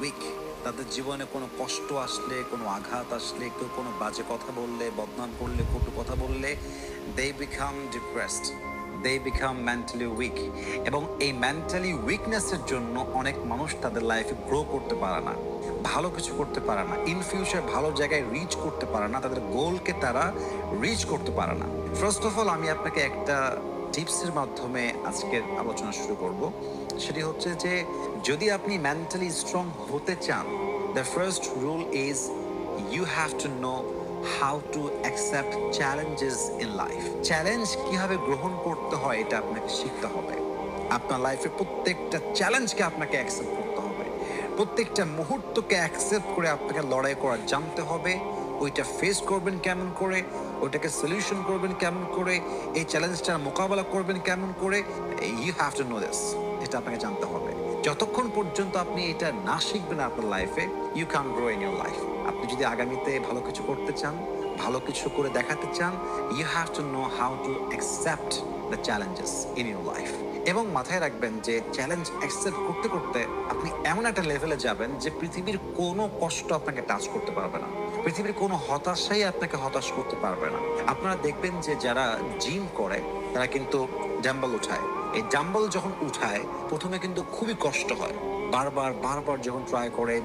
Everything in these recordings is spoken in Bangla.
উইক। তাদের জীবনে কোনো কষ্ট আসলে, কোনো আঘাত আসলে, কেউ কোনো বাজে কথা বললে, বদনাম করলে, কটু কথা বললে, they become depressed, they become mentally weak. এবং এই মেন্টালি উইকনেসের জন্য অনেক মানুষ তাদের লাইফে গ্রো করতে পারে না, ভালো কিছু করতে পারে না, ইন ফিউচার ভালো জায়গায় রিচ করতে পারে না, তাদের গোলকে তারা রিচ করতে পারে না। ফার্স্ট অফ অল আমি আপনাকে একটা টিপসের মাধ্যমে আজকের আলোচনা শুরু করব। সেটি হচ্ছে যে যদি আপনি মেন্টালি স্ট্রং হতে চান, the first rule is you have to know how to accept challenges in life. Challenge কিভাবে গ্রহণ করতে হয় এটা আপনাকে শিখতে হবে। আপনার লাইফে প্রত্যেকটা চ্যালেঞ্জকে আপনাকে অ্যাকসেপ্ট করতে হবে, প্রত্যেকটা মুহূর্তকে অ্যাকসেপ্ট করে আপনাকে লড়াই করা জানতে হবে। ওইটা ফেস করবেন কেমন করে, ওইটাকে সলিউশন করবেন কেমন করে, এই চ্যালেঞ্জটার মোকাবেলা করবেন কেমন করে, you have to know this. এটা আপনাকে জানতে হবে। যতক্ষণ পর্যন্ত আপনি এটা না শিখবেন আপনার লাইফে, you can grow in your life. আপনি যদি আগামীতে ভালো কিছু করতে চান, ভালো কিছু করে দেখাতে চান, you have to know how to accept the challenges in your life. এবং মাথায় রাখবেন যে চ্যালেঞ্জ অ্যাকসেপ্ট করতে করতে আপনি এমন একটা লেভেলে যাবেন যে পৃথিবীর কোনো কষ্ট আপনাকে টাচ করতে পারবে না, পৃথিবীর কোনো হতাশাই আপনাকে হতাশ করতে পারবে না। আপনারা দেখবেন যে যারা জিম করে তারা কিন্তু ডাম্বল উঠায়। এই ডাম্বল যখন উঠায় প্রথমে কিন্তু খুবই কষ্ট হয়, বারবার বারবার যখন ট্রাই করে,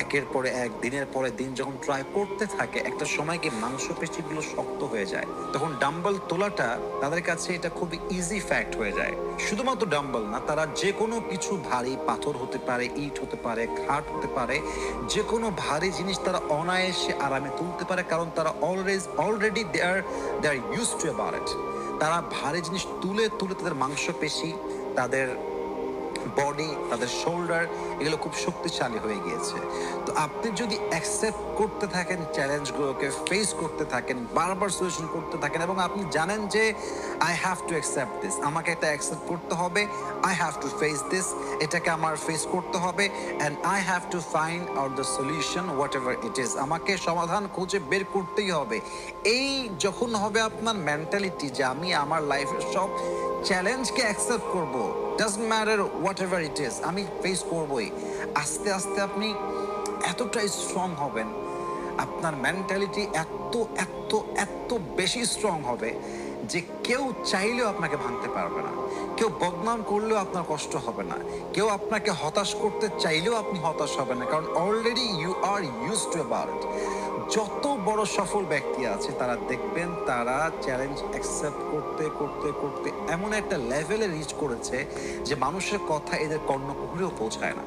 একের পরে এক, দিনের পরে দিন যখন ট্রাই করতে থাকে, একটা সময় কি মাংসপেশিগুলো শক্ত হয়ে যায়। তখন ডাম্বল তোলাটা তাদের কাছে এটা খুবই ইজি ফ্যাক্ট হয়ে যায়। শুধুমাত্র ডাম্বল না, তারা যে কোনো কিছু ভারী, পাথর হতে পারে, ইট হতে পারে, খাট হতে পারে, যে কোনো ভারী জিনিস তারা অনায়াসে আরামে তুলতে পারে, কারণ তারা already they are used to about it. তারা ভারী জিনিস তুলে তুলে তাদের মাংসপেশি, তাদের বডি, তাদের শোল্ডার, এগুলো খুব শক্তিশালী হয়ে গিয়েছে। তো আপনি যদি অ্যাকসেপ্ট করতে থাকেন, চ্যালেঞ্জগুলোকে ফেস করতে থাকেন, বারবার সলিউশন করতে থাকেন, এবং আপনি জানেন যে I have to accept this, আমাকে এটা অ্যাকসেপ্ট করতে হবে, I have to face this, এটাকে আমার ফেস করতে হবে, and I have to find out the solution what ever it is, আমাকে সমাধান খুঁজে বের করতেই হবে। এই যখন হবে আপনার মেন্টালিটি যে আমি আমার লাইফের সব চ্যালেঞ্জকে অ্যাকসেপ্ট করব, doesn't matter what ever it is, আমি ফেস করবই, আস্তে আস্তে আপনি এতটাই স্ট্রং হবেন, আপনার মেন্টালিটি এত এত এত বেশি স্ট্রং হবে যে কেউ চাইলেও আপনাকে ভাঙতে পারবে না, কেউ বদনাম করলেও আপনার কষ্ট হবে না, কেউ আপনাকে হতাশ করতে চাইলেও আপনি হতাশ হবেন না, কারণ already you are used to about it. যত বড় সফল ব্যক্তি আছে তারা দেখবেন তারা চ্যালেঞ্জ অ্যাকসেপ্ট করতে করতে করতে এমন একটা লেভেলে রিচ করেছে যে মানুষের কথা এদের কর্ণকুহরেও পৌঁছায় না।